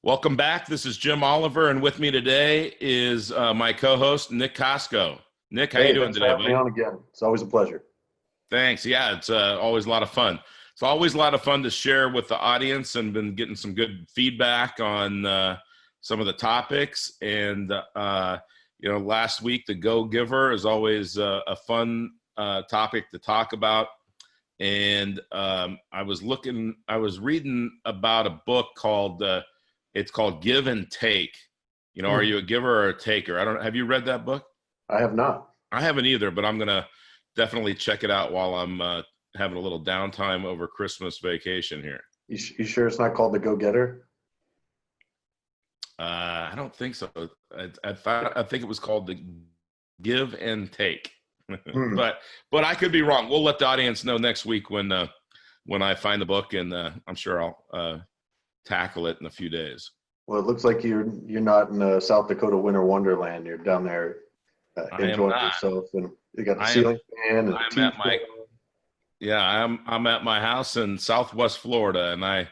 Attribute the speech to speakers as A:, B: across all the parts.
A: Welcome back. This is Jim Oliver, and with me today is my co-host, Nick Costco. Nick, how you doing
B: Thanks
A: today,
B: for having me
A: buddy?
B: on again. It's always a pleasure.
A: Thanks. Yeah, it's always a lot of fun. It's always a lot of fun to share with the audience, and been getting some good feedback on some of the topics. And last week, the Go Giver is always a fun topic to talk about. And I was reading about a book called it's called Give and Take. Are you a giver or a taker? Have you read that book?
B: I have not.
A: I haven't either, but I'm going to definitely check it out while I'm having a little downtime over Christmas vacation here.
B: You sure it's not called The Go-Getter?
A: I don't think so. I think it was called the Give and Take, but I could be wrong. We'll let the audience know next week when I find the book, and I'm sure I'll tackle it in a few days.
B: Well, it looks like you're not in South Dakota winter wonderland. You're down there enjoying yourself, and you got the ceiling fan and
A: I'm at my house in Southwest Florida, and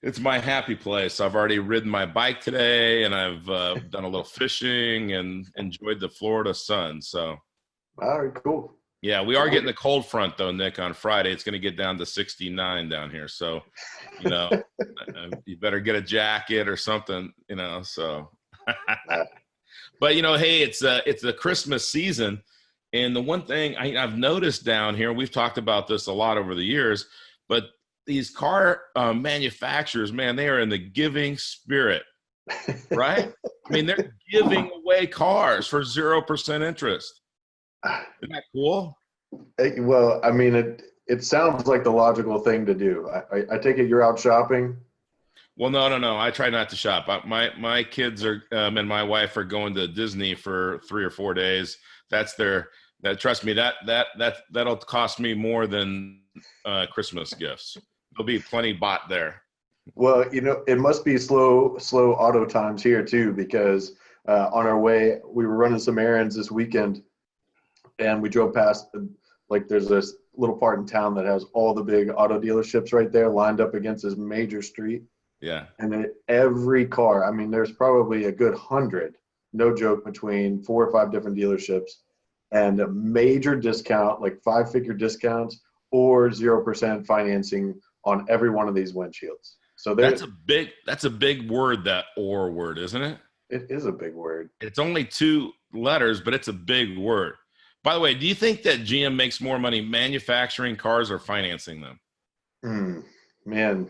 A: it's my happy place. I've already ridden my bike today, and I've done a little fishing and enjoyed the Florida sun. So,
B: all right, cool.
A: Yeah, we are getting the cold front though, Nick. On Friday, it's going to get down to 69 down here. So, you better get a jacket or something. So. But hey, it's the Christmas season, and the one thing I've noticed down here, we've talked about this a lot over the years, but these car manufacturers, man, they are in the giving spirit, right? I mean, they're giving away cars for 0% interest. Isn't that cool?
B: Well, I mean, it sounds like the logical thing to do. I take it you're out shopping?
A: Well, no. I try not to shop. My kids and my wife are going to Disney for 3 or 4 days. Trust me, that'll cost me more than Christmas gifts. There'll be plenty bought there.
B: Well, it must be slow auto times here too, because on our way, we were running some errands this weekend, and we drove past, there's this little part in town that has all the big auto dealerships right there lined up against this major street.
A: Yeah.
B: And every car, I mean, there's probably a good 100, no joke, between 4 or 5 different dealerships, and a major discount, like 5-figure discounts or 0% financing on every one of these windshields. So
A: that's a big word, that "or" word, isn't it?
B: It is a big word. It's
A: only 2 letters, but it's a big word. By the way, do you think that GM makes more money manufacturing cars or financing them?
B: Man,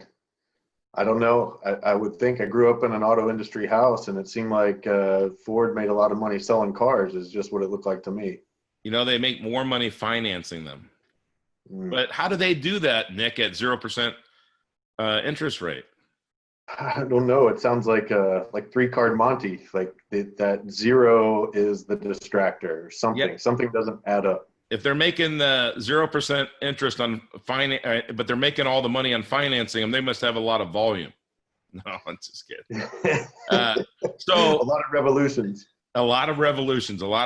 B: I don't know. I would think. I grew up in an auto industry house, and it seemed like Ford made a lot of money selling cars, is just what it looked like to me.
A: They make more money financing them. But how do they do that, Nick, at 0% interest rate?
B: I don't know. It sounds like 3-card Monty. Like that 0 is the distractor or something. Yep. Something doesn't add up.
A: If they're making the 0% interest on finance, but they're making all the money on financing them, they must have a lot of volume. No, I'm just kidding. So
B: a lot of revolutions,
A: a lot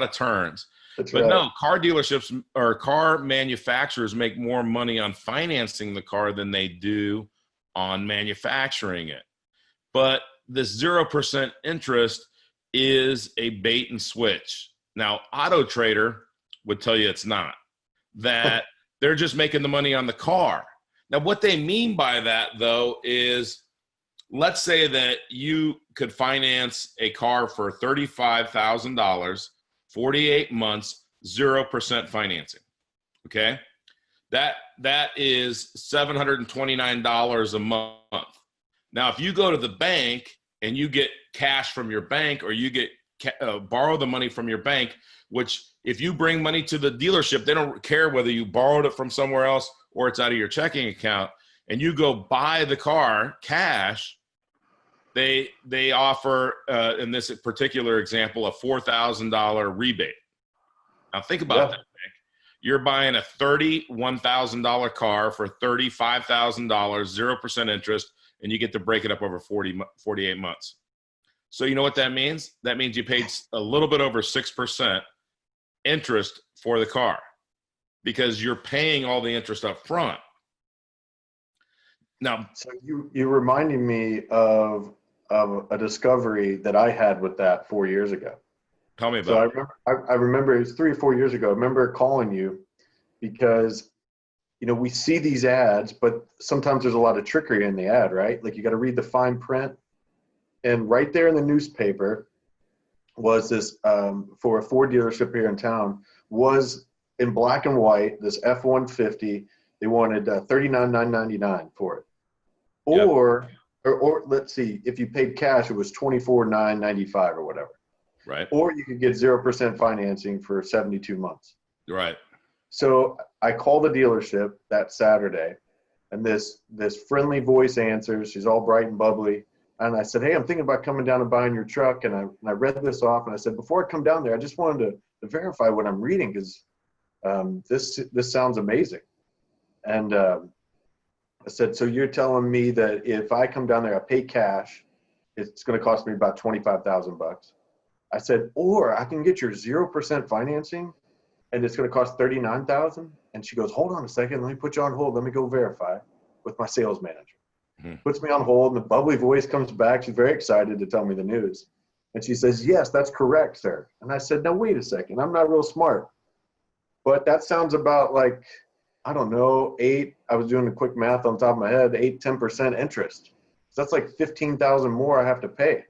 A: of turns.
B: That's
A: but
B: right.
A: No, car dealerships or car manufacturers make more money on financing the car than they do on manufacturing it. But this 0% interest is a bait and switch. Now, Auto Trader would tell you it's not, that they're just making the money on the car. Now, what they mean by that, though, is let's say that you could finance a car for $35,000, 48 months, 0% financing. Okay? That is $729 a month. Now, if you go to the bank and you get cash from your bank, or you get borrow the money from your bank, which if you bring money to the dealership, they don't care whether you borrowed it from somewhere else or it's out of your checking account, and you go buy the car cash, they offer, in this particular example, a $4,000 rebate. Now think about that, Nick. You're buying a $31,000 car for $35,000, 0% interest, and you get to break it up over 48 months. So you know what that means? That means you paid a little bit over 6% interest for the car because you're paying all the interest up front. Now,
B: so you're reminding me of of a discovery that I had with that 4 years ago.
A: Tell me
B: So I
A: about it.
B: remember, I remember it was 3 or 4 years ago. I remember calling you because, we see these ads, but sometimes there's a lot of trickery in the ad, right? Like you got to read the fine print. And right there in the newspaper was this, for a Ford dealership here in town, was in black and white, this F-150. They wanted $39,999 for it.
A: Yep.
B: Or let's see, if you paid cash, it was $24,995 or whatever.
A: Right.
B: Or you could get 0% financing for 72 months.
A: Right.
B: So I called the dealership that Saturday, and this friendly voice answers. She's all bright and bubbly. And I said, hey, I'm thinking about coming down and buying your truck. And I read this off, and I said, before I come down there, I just wanted to verify what I'm reading, because this sounds amazing. And I said, so you're telling me that if I come down there, I pay cash, it's going to cost me about $25,000. I said, or I can get your 0% financing, and it's going to cost $39,000. And she goes, hold on a second, let me put you on hold. Let me go verify with my sales manager. Puts me on hold, and the bubbly voice comes back. She's very excited to tell me the news. And she says, yes, that's correct, sir. And I said, now, wait a second. I'm not real smart. But that sounds about like, I don't know, I was doing the quick math on top of my head, 10% interest. So that's like $15,000 more I have to pay.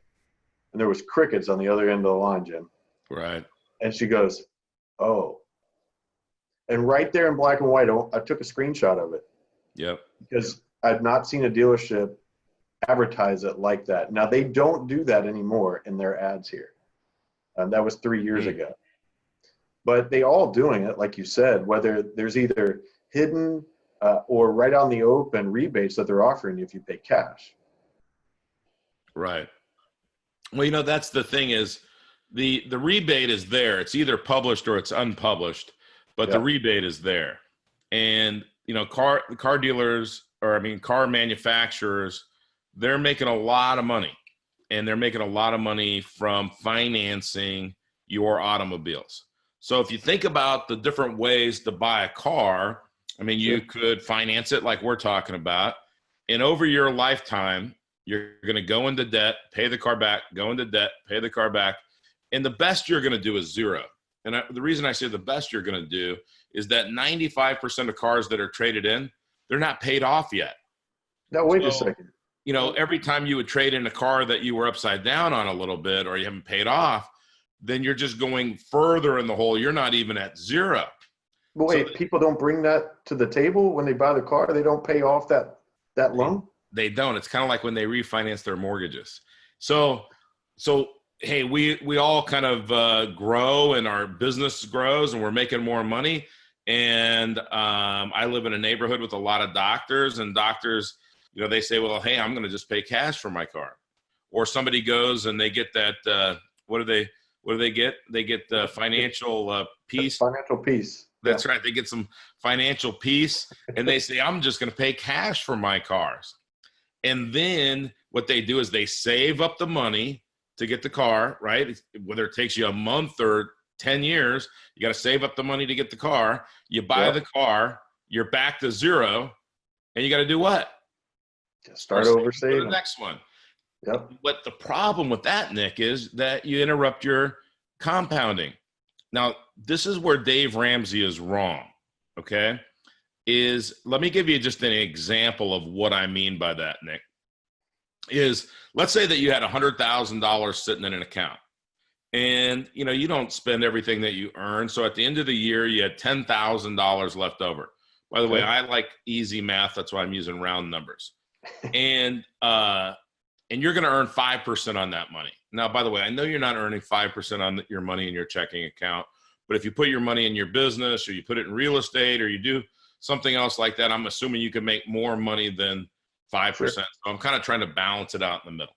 B: And there was crickets on the other end of the line, Jim.
A: Right.
B: And she goes, oh. And right there in black and white, I took a screenshot of it.
A: Yep.
B: Because I'd not seen a dealership advertise it like that. Now, they don't do that anymore in their ads here. That was 3 years ago. But they all doing it, like you said, whether there's either hidden or right on the open rebates that they're offering you if you pay cash.
A: Right. Well, that's the thing is the rebate is there. It's either published or it's unpublished, but the rebate is there. And, car dealers, car manufacturers, they're making a lot of money, and they're making a lot of money from financing your automobiles. So if you think about the different ways to buy a car, you could finance it like we're talking about. And over your lifetime, you're going to go into debt, pay the car back, go into debt, pay the car back. And the best you're going to do is zero. And the reason I say the best you're going to do is that 95% of cars that are traded in, they're not paid off yet.
B: Now, wait a second.
A: Every time you would trade in a car that you were upside down on a little bit, or you haven't paid off, then you're just going further in the hole. You're not even at zero.
B: But wait, people don't bring that to the table when they buy the car? They don't pay off that loan?
A: They don't. It's kind of like when they refinance their mortgages. So hey, we all kind of grow, and our business grows, and we're making more money. And I live in a neighborhood with a lot of doctors, and doctors, they say, well, hey, I'm going to just pay cash for my car. Or somebody goes and they get that, what do they get? They get the financial peace.
B: Financial peace.
A: That's right. They get some financial peace, and they say, I'm just going to pay cash for my cars. And then what they do is they save up the money to get the car, right? Whether it takes you a month or 10 years, you got to save up the money to get the car. You buy the car, you're back to zero, and you got to do what?
B: Start over saving.
A: The next one.
B: Yep.
A: But the problem with that, Nick, is that you interrupt your compounding. Now, this is where Dave Ramsey is wrong, okay? Let me give you just an example of what I mean by that, Nick. Let's say that you had $100,000 sitting in an account, and you don't spend everything that you earn. So at the end of the year, you had $10,000 left over. By the way, I like easy math. That's why I'm using round numbers. And you're going to earn 5% on that money. Now, by the way, I know you're not earning 5% on your money in your checking account, but if you put your money in your business, or you put it in real estate, or you do something else like that, I'm assuming you can make more money than 5%. Sure. So I'm kind of trying to balance it out in the middle.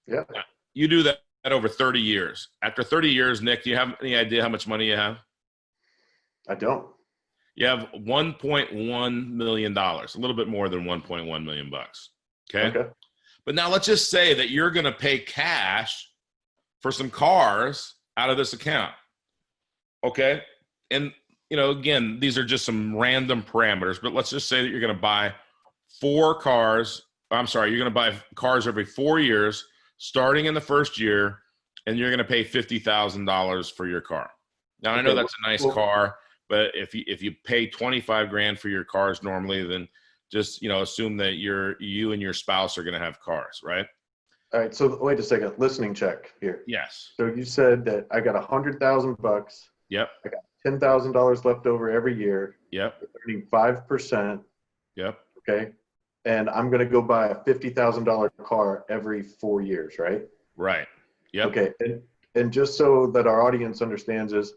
B: Yeah.
A: Now, you do that over 30 years. After 30 years, Nick, do you have any idea how much money you have?
B: I don't.
A: You have $1.1 million, a little bit more than $1.1 million bucks. Okay. But now let's just say that you're going to pay cash for some cars out of this account. Okay. And, again, these are just some random parameters, but let's just say that you're going to buy you're going to buy cars every 4 years starting in the first year, and you're going to pay $50,000 for your car. Now, I know that's a nice car, but if you pay 25 grand for your cars normally, then just, assume that you and your spouse are going to have cars, right?
B: All right. So wait a second. Listening check here.
A: Yes.
B: So you said that I got $100,000.
A: Yep.
B: I got $10,000 left over every year.
A: Yep.
B: Earning 5%.
A: Yep.
B: Okay. And I'm going to go buy a $50,000 car every 4 years, right?
A: Right. Yep.
B: Okay. And just so that our audience understands this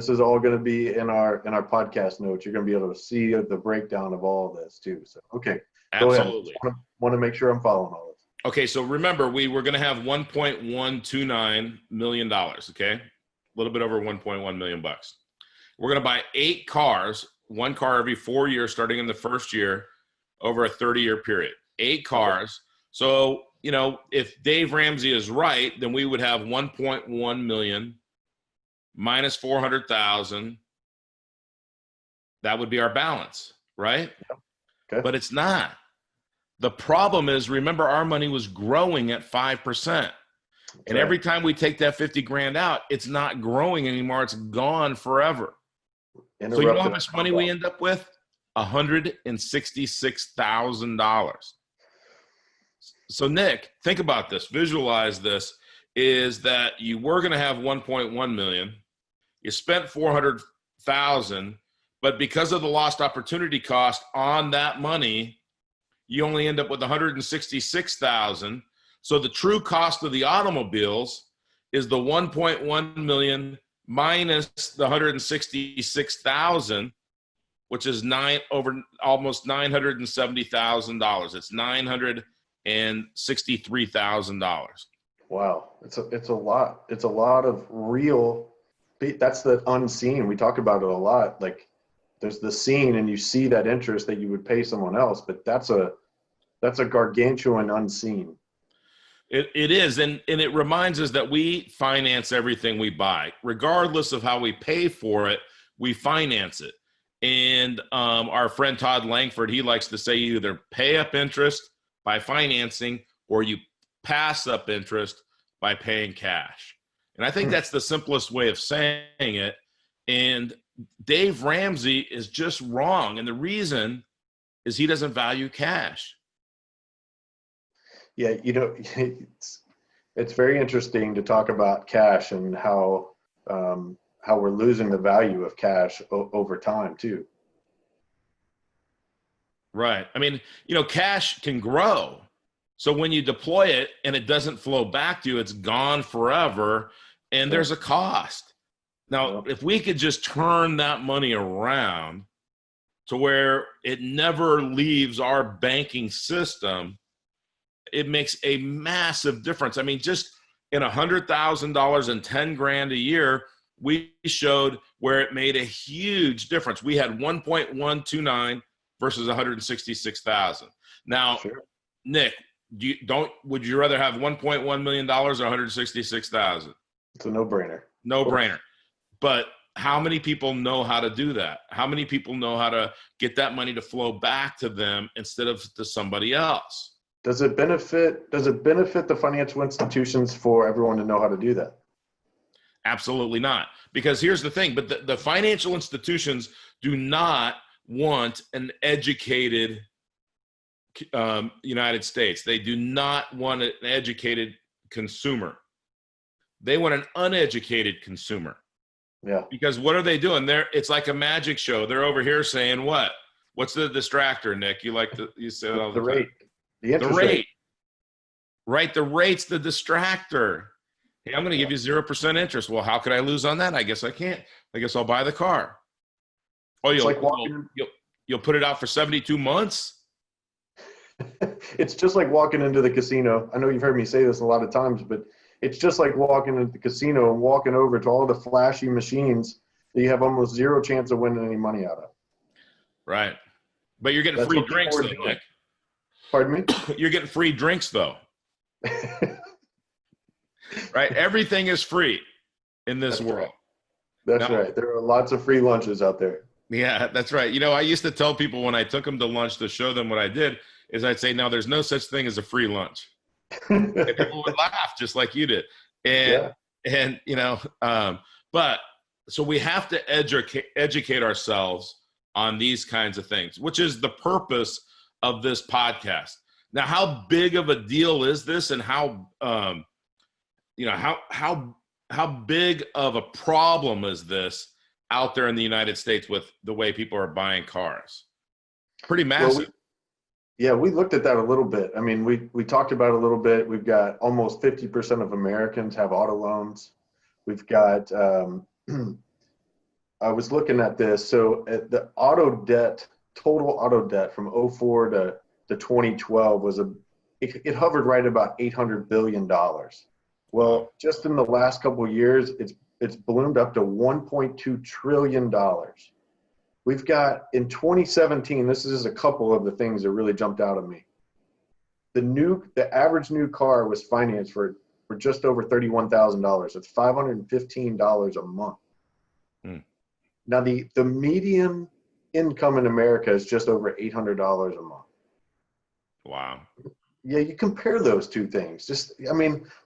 B: is all going to be in our podcast notes. You're going to be able to see the breakdown of all of this too. So, okay.
A: Absolutely.
B: Go ahead. Want to make sure I'm following all this.
A: Okay. So remember, we were going to have $1.129 million. Okay. A little bit over 1.1 million bucks. We're going to buy 8 cars, 1 car every 4 years, starting in the first year over a 30-year period. 8 cars. So, if Dave Ramsey is right, then we would have 1.1 million minus 400,000. That would be our balance, right?
B: Okay.
A: But it's not. The problem is, remember, our money was growing at 5%. And every time we take that 50 grand out, it's not growing anymore. It's gone forever. So you know how much money we end up with? $166,000. So Nick, think about this. Visualize this. Is that you were going to have 1.1 million. You spent 400,000, but because of the lost opportunity cost on that money, you only end up with 166,000. So the true cost of the automobiles is the 1.1 million minus the 166,000, which is almost $970,000. It's $963,000.
B: Wow, it's a lot. It's a lot of real. That's the unseen. We talk about it a lot. Like, there's the seen, and you see that interest that you would pay someone else, but that's a gargantuan unseen.
A: It is, and it reminds us that we finance everything we buy, regardless of how we pay for it. We finance it, and our friend Todd Langford, he likes to say you either pay up interest by financing, or you pass up interest by paying cash. And I think that's the simplest way of saying it. And Dave Ramsey is just wrong. And the reason is he doesn't value cash.
B: Yeah, it's very interesting to talk about cash and how we're losing the value of cash over time too.
A: Right. I mean, cash can grow. So when you deploy it and it doesn't flow back to you, it's gone forever, and there's a cost. Now, if we could just turn that money around to where it never leaves our banking system, it makes a massive difference. I mean, just in $100,000 and 10 grand a year, we showed where it made a huge difference. We had 1.129 versus 166,000. Now, Nick, would you rather have $1.1 million or 166,000?
B: It's a no-brainer.
A: No-brainer. But how many people know how to do that? How many people know how to get that money to flow back to them instead of to somebody else?
B: Does it benefit the financial institutions for everyone to know how to do that?
A: Absolutely not. Because here's the thing, but the financial institutions do not want an educated United States. They do not want an educated consumer. They want an uneducated consumer.
B: Yeah.
A: Because what are they doing? It's like a magic show. They're over here saying what? What's the distractor, Nick? You say it all the time.
B: Rate. The
A: rate. Right. The rate's the distractor. Hey, I'm going to give you 0% interest. Well, how could I lose on that? I guess I can't. I guess I'll buy the car. Oh, you'll put it out for 72 months?
B: It's just like walking into the casino. I know you've heard me say this a lot of times, but it's just like walking into the casino and walking over to all the flashy machines that you have almost zero chance of winning any money out of.
A: Right. But you're getting free drinks, though, Nick.
B: Pardon me?
A: You're getting free drinks, though. Right? Everything is free in this world.
B: That's right. There are lots of free lunches out there.
A: Yeah, that's right. I used to tell people when I took them to lunch to show them what I did is I'd say, no, there's no such thing as a free lunch. And people would laugh just like you did. And, and but so we have to educate ourselves on these kinds of things, which is the purpose of this podcast. Now, how big of a deal is this, and how big of a problem is this out there in the United States with the way people are buying cars? Pretty massive.
B: Well, we looked at that a little bit. I mean, we talked about it a little bit. We've got almost 50% of Americans have auto loans. We've got, I was looking at this. So the total auto debt from 2004 to 2012 it hovered right about $800 billion. Well, just in the last couple of years, it's ballooned up to $1.2 trillion. We've got, in 2017, this is just a couple of the things that really jumped out at me. The average new car was financed for just over $31,000. It's $515 a month. Now, the median income in America is just over $800 a month.
A: Wow.
B: Yeah, you compare those two things.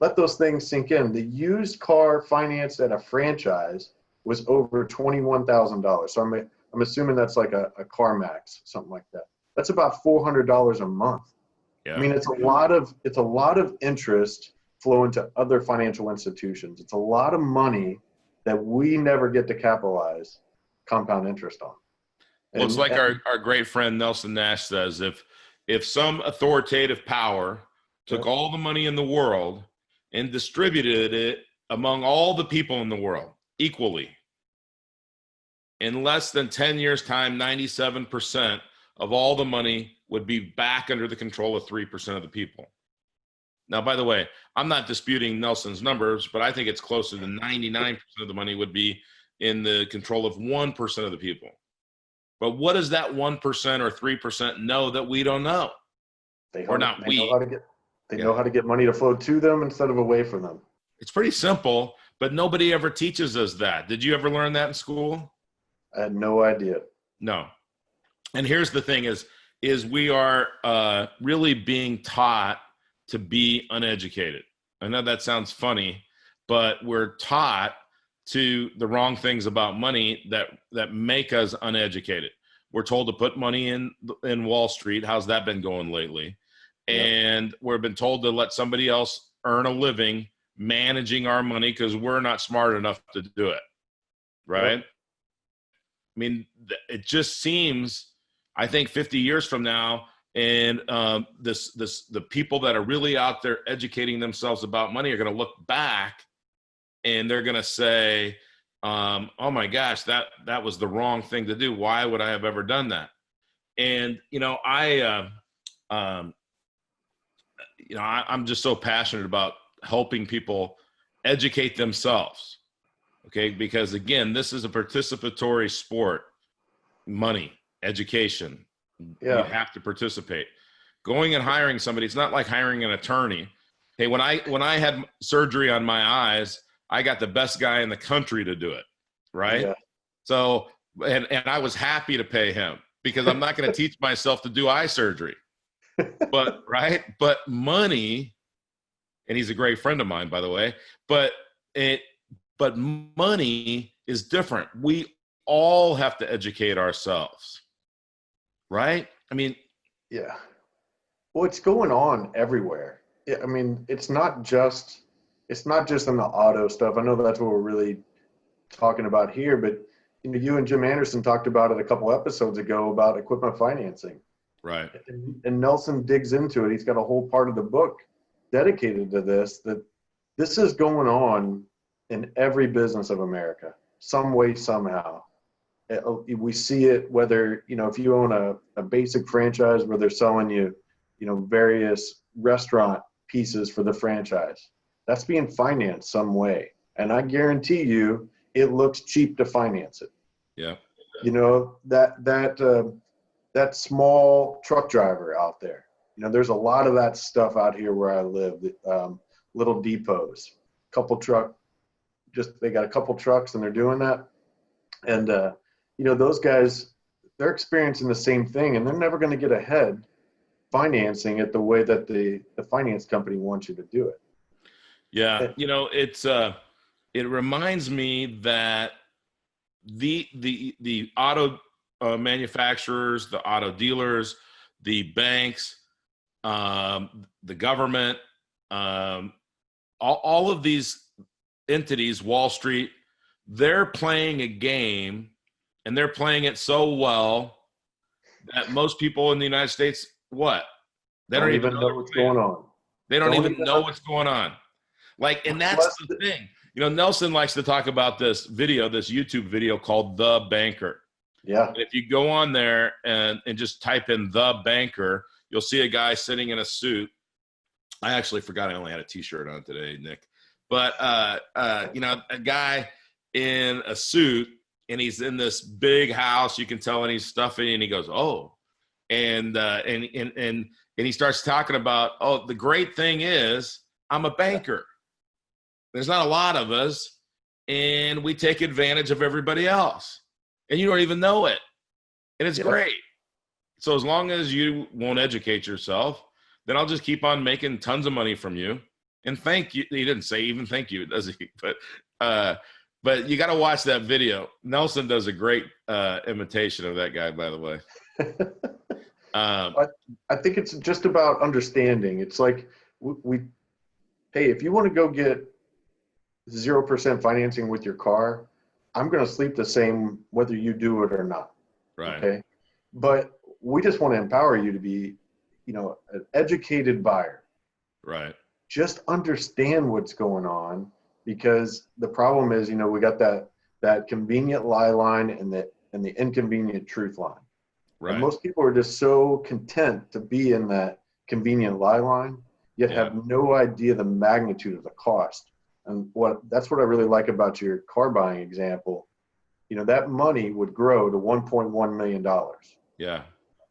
B: Let those things sink in. The used car financed at a franchise was over $21,000. So I'm assuming that's like a CarMax, something like that. That's about $400 a month. Yeah. I mean, it's a lot of interest flowing to other financial institutions. It's a lot of money that we never get to capitalize compound interest on.
A: Well, it's like our great friend Nelson Nash says, if some authoritative power took all the money in the world and distributed it among all the people in the world equally, in less than 10 years' time, 97% of all the money would be back under the control of 3% of the people. Now, by the way, I'm not disputing Nelson's numbers, but I think it's closer to 99% of the money would be in the control of 1% of the people. But what does that 1% or 3% know that we don't know?
B: They know how to get money to flow to them instead of away from them.
A: It's pretty simple, but nobody ever teaches us that. Did you ever learn that in school?
B: I had no idea.
A: No. And here's the thing is we are really being taught to be uneducated. I know that sounds funny, but we're taught to the wrong things about money that make us uneducated. We're told to put money in Wall Street. How's that been going lately? Yep. And we've been told to let somebody else earn a living managing our money because we're not smart enough to do it, right? Yep. I mean, it just seems, I think 50 years from now, and the people that are really out there educating themselves about money are going to look back and they're going to say, oh my gosh, that was the wrong thing to do. Why would I have ever done that? And, I'm just so passionate about helping people educate themselves. Okay. Because again, this is a participatory sport, money, education. Yeah. You have to participate. Going and hiring somebody, it's not like hiring an attorney. Hey, when I had surgery on my eyes, I got the best guy in the country to do it. Right. Yeah. So, and I was happy to pay him because I'm not going to teach myself to do eye surgery, but money, and he's a great friend of mine, by the way, but money is different. We all have to educate ourselves. Right. I mean,
B: yeah. Well, it's going on everywhere. I mean, it's not just in the auto stuff. I know that's what we're really talking about here, but you and Jim Anderson talked about it a couple episodes ago about equipment financing.
A: Right.
B: And Nelson digs into it. He's got a whole part of the book dedicated to this, that this is going on in every business of America, some way, somehow. We see it whether, if you own a basic franchise where they're selling you, various restaurant pieces for the franchise, that's being financed some way. And I guarantee you it looks cheap to finance it.
A: Yeah.
B: That small truck driver out there, there's a lot of that stuff out here where I live, little depots, they got a couple trucks and they're doing that. And, those guys, they're experiencing the same thing and they're never going to get ahead financing it the way that the finance company wants you to do it.
A: Yeah, it reminds me that the auto manufacturers, the auto dealers, the banks, the government, all of these entities, Wall Street, they're playing a game, and they're playing it so well that most people in the United States, what? They don't even
B: know what's going on.
A: They don't even know what's going on. Like, and that's the thing. Nelson likes to talk about this YouTube video called The Banker.
B: Yeah.
A: And if you go on there and just type in The Banker, you'll see a guy sitting in a suit. I actually forgot I only had a T-shirt on today, Nick. But, a guy in a suit, and he's in this big house. You can tell, and he's stuffing, and he goes, oh. And he starts talking about, oh, the great thing is I'm a banker. There's not a lot of us, and we take advantage of everybody else. And you don't even know it. And it's great. So as long as you won't educate yourself, then I'll just keep on making tons of money from you. And thank you. He didn't say even thank you, does he? But you got to watch that video. Nelson does a great imitation of that guy, by the way.
B: I think it's just about understanding. It's like hey, if you want to go get 0% financing with your car, I'm going to sleep the same whether you do it or not.
A: Right.
B: Okay. But we just want to empower you to be, an educated buyer.
A: Right.
B: Just understand what's going on, because the problem is, we got that convenient lie line and the inconvenient truth line.
A: Right.
B: And most people are just so content to be in that convenient lie line, yet have no idea the magnitude of the cost. And that's what I really like about your car buying example. That money would grow to $1.1 million. Yeah.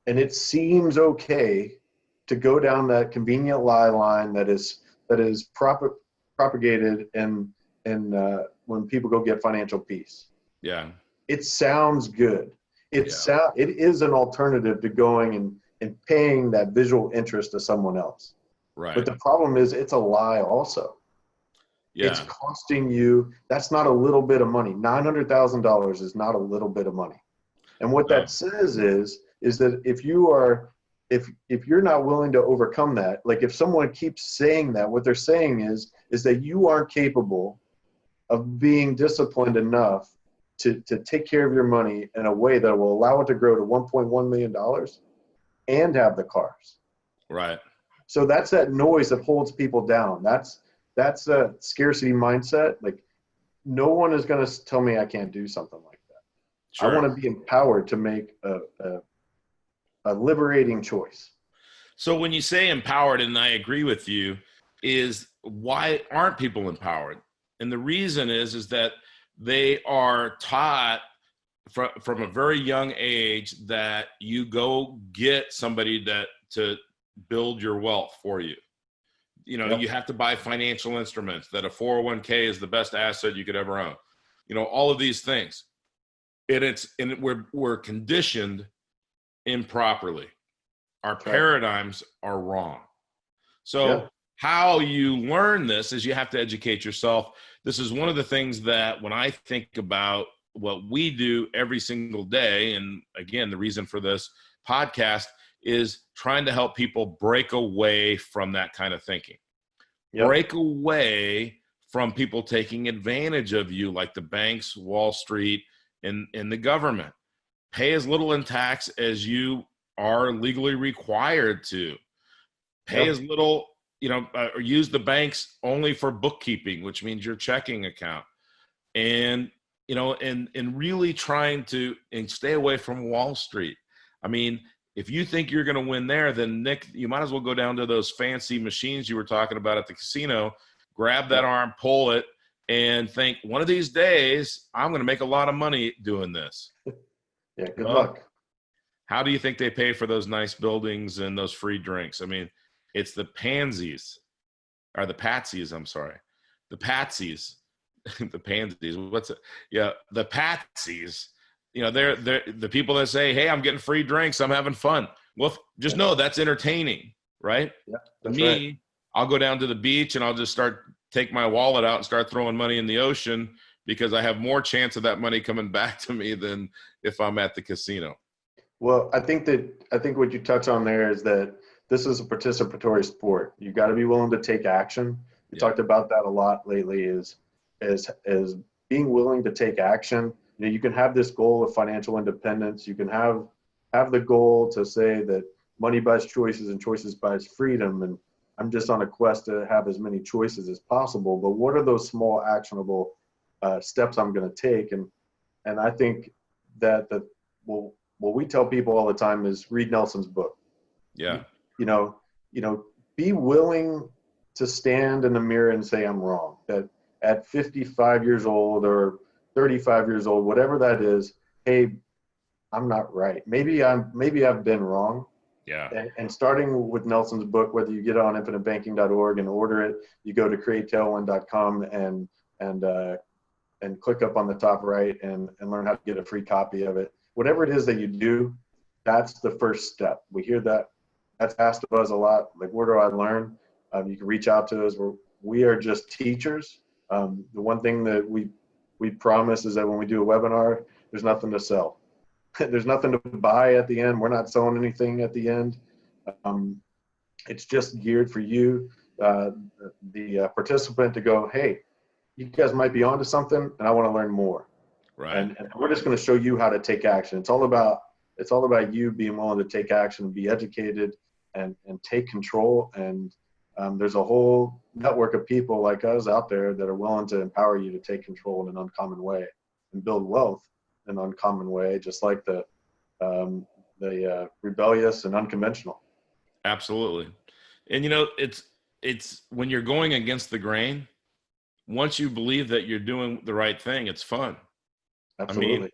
B: And it seems okay to go down that convenient lie line that is propagated and when people go get financial peace.
A: Yeah.
B: It sounds good. It is an alternative to going and paying that visual interest to someone else.
A: Right.
B: But the problem is it's a lie also.
A: Yeah.
B: It's costing you. That's not a little bit of money. $900,000 is not a little bit of money. And what that says is that if you're not willing to overcome that, like if someone keeps saying that, what they're saying is that you aren't capable of being disciplined enough to take care of your money in a way that will allow it to grow to $1.1 million and have the cars.
A: Right.
B: So that's that noise that holds people down. That's a scarcity mindset. Like, no one is going to tell me I can't do something like that. Sure. I want to be empowered to make a liberating choice.
A: So when you say empowered, and I agree with you, is why aren't people empowered? And the reason is that they are taught from a very young age that you go get somebody to build your wealth for you. You have to buy financial instruments, that a 401k is the best asset you could ever own. All of these things. And we're conditioned improperly. Our paradigms are wrong. So how you learn this is you have to educate yourself. This is one of the things that when I think about what we do every single day, and again, the reason for this podcast is trying to help people break away from that kind of thinking. Break away from people taking advantage of you, like the banks, Wall Street, and the government. Pay as little in tax as you are legally required to. Pay as little, or use the banks only for bookkeeping, which means your checking account. And, and really trying to stay away from Wall Street. I mean, if you think you're going to win there, then Nick, you might as well go down to those fancy machines you were talking about at the casino, grab that arm, pull it, and think, one of these days, I'm going to make a lot of money doing this.
B: Yeah, good luck.
A: How do you think they pay for those nice buildings and those free drinks? I mean, it's the patsies. The patsies, the pansies. What's it? Yeah, the patsies. They're the people that say, hey, I'm getting free drinks, I'm having fun. Well, just know that's entertaining, right?
B: Yeah,
A: To
B: that's
A: me,
B: right.
A: I'll go down to the beach and I'll just take my wallet out and start throwing money in the ocean because I have more chance of that money coming back to me than if I'm at the casino.
B: Well, I think what you touch on there is that this is a participatory sport. You got to be willing to take action. We
A: Yeah.
B: talked about that a lot lately. Is being willing to take action. You know, you can have this goal of financial independence. You can have the goal to say that money buys choices and choices buys freedom. And I'm just on a quest to have as many choices as possible. But what are those small actionable steps I'm going to take? And I think that well, what we tell people all the time is read Nelson's book.
A: Yeah.
B: You know, be willing to stand in the mirror and say, I'm wrong. That at 55 years old or 35 years old, whatever that is, hey, I'm not right. Maybe I've been wrong.
A: Yeah.
B: And starting with Nelson's book, whether you get it on infinitebanking.org and order it, you go to createtailwind.com and click up on the top right and learn how to get a free copy of it. Whatever it is that you do, that's the first step. We hear that's asked of us a lot. Like, where do I learn? You can reach out to us. We are just teachers. The one thing that we promise is that when we do a webinar, there's nothing to sell. There's nothing to buy at the end. We're not selling anything at the end. It's just geared for you, the participant, to go, hey, you guys might be onto something, and I want to learn more.
A: Right.
B: And we're just going to show you how to take action. It's all about you being willing to take action, be educated, and take control. And there's a whole network of people like us out there that are willing to empower you to take control in an uncommon way and build wealth in an uncommon way, just like the rebellious and unconventional.
A: Absolutely. And it's when you're going against the grain, once you believe that you're doing the right thing, it's fun.
B: Absolutely.
A: I mean,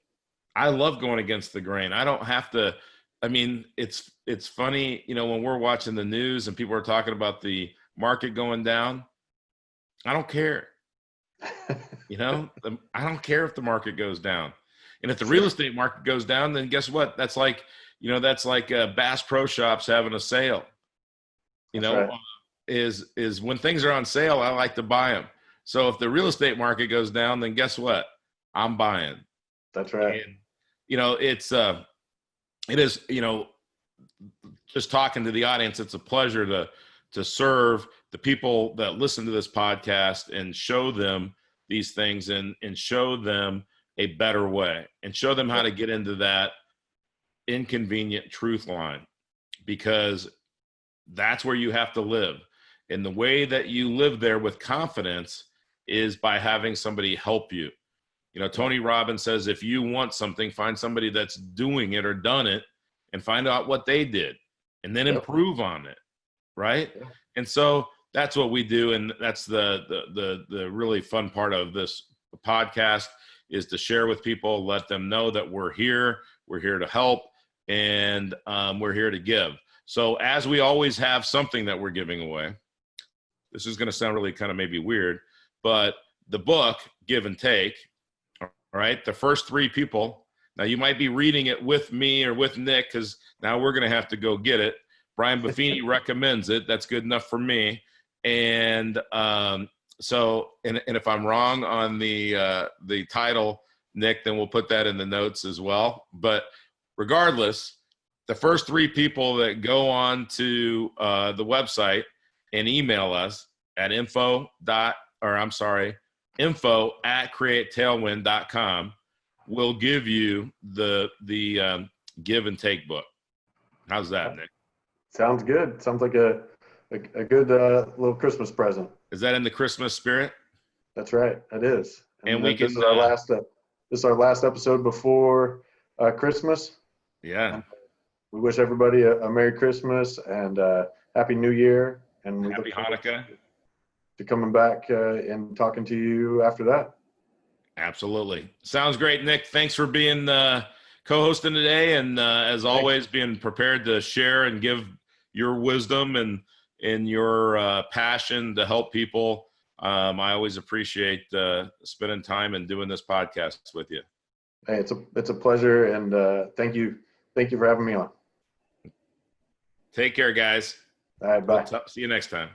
A: I love going against the grain. I don't have to. I mean, it's funny, when we're watching the news and people are talking about the market going down. I don't care. I don't care if the market goes down. And if the real estate market goes down, then guess what? That's like Bass Pro Shops having a sale.
B: Right.
A: Is when things are on sale, I like to buy them. So if the real estate market goes down, then guess what? I'm buying.
B: That's right.
A: And, it is, just talking to the audience, it's a pleasure to serve the people that listen to this podcast and show them these things and show them a better way and show them how to get into that inconvenient truth line, because that's where you have to live. And the way that you live there with confidence is by having somebody help you. Tony Robbins says, if you want something, find somebody that's doing it or done it and find out what they did and then improve on it. Right. Yeah. And so that's what we do. And that's the really fun part of this podcast, is to share with people, let them know that we're here to help, and we're here to give. So as we always have something that we're giving away, this is going to sound really kind of maybe weird, but the book, Give and Take, all right, the first 3 people, now you might be reading it with me or with Nick, because now we're going to have to go get it. Brian Buffini recommends it. That's good enough for me. And so if I'm wrong on the title, Nick, then we'll put that in the notes as well. But regardless, the first 3 people that go on to the website and email us at info@createtailwind.com will give you the Give and Take book. How's that, Nick?
B: Sounds good. Sounds like a good little Christmas present.
A: Is that in the Christmas spirit?
B: That's right. It is.
A: And we can.
B: This is our last episode before Christmas.
A: Yeah.
B: We wish everybody a Merry Christmas and Happy New Year, and
A: Happy Hanukkah.
B: To coming back and talking to you after that.
A: Absolutely. Sounds great, Nick. Thanks for being co-hosting today, and as always, being prepared to share and give your wisdom and your passion to help people. I always appreciate spending time and doing this podcast with you.
B: Hey, it's a pleasure, and thank you for having me on.
A: Take care, guys.
B: All right, bye.
A: See you next time.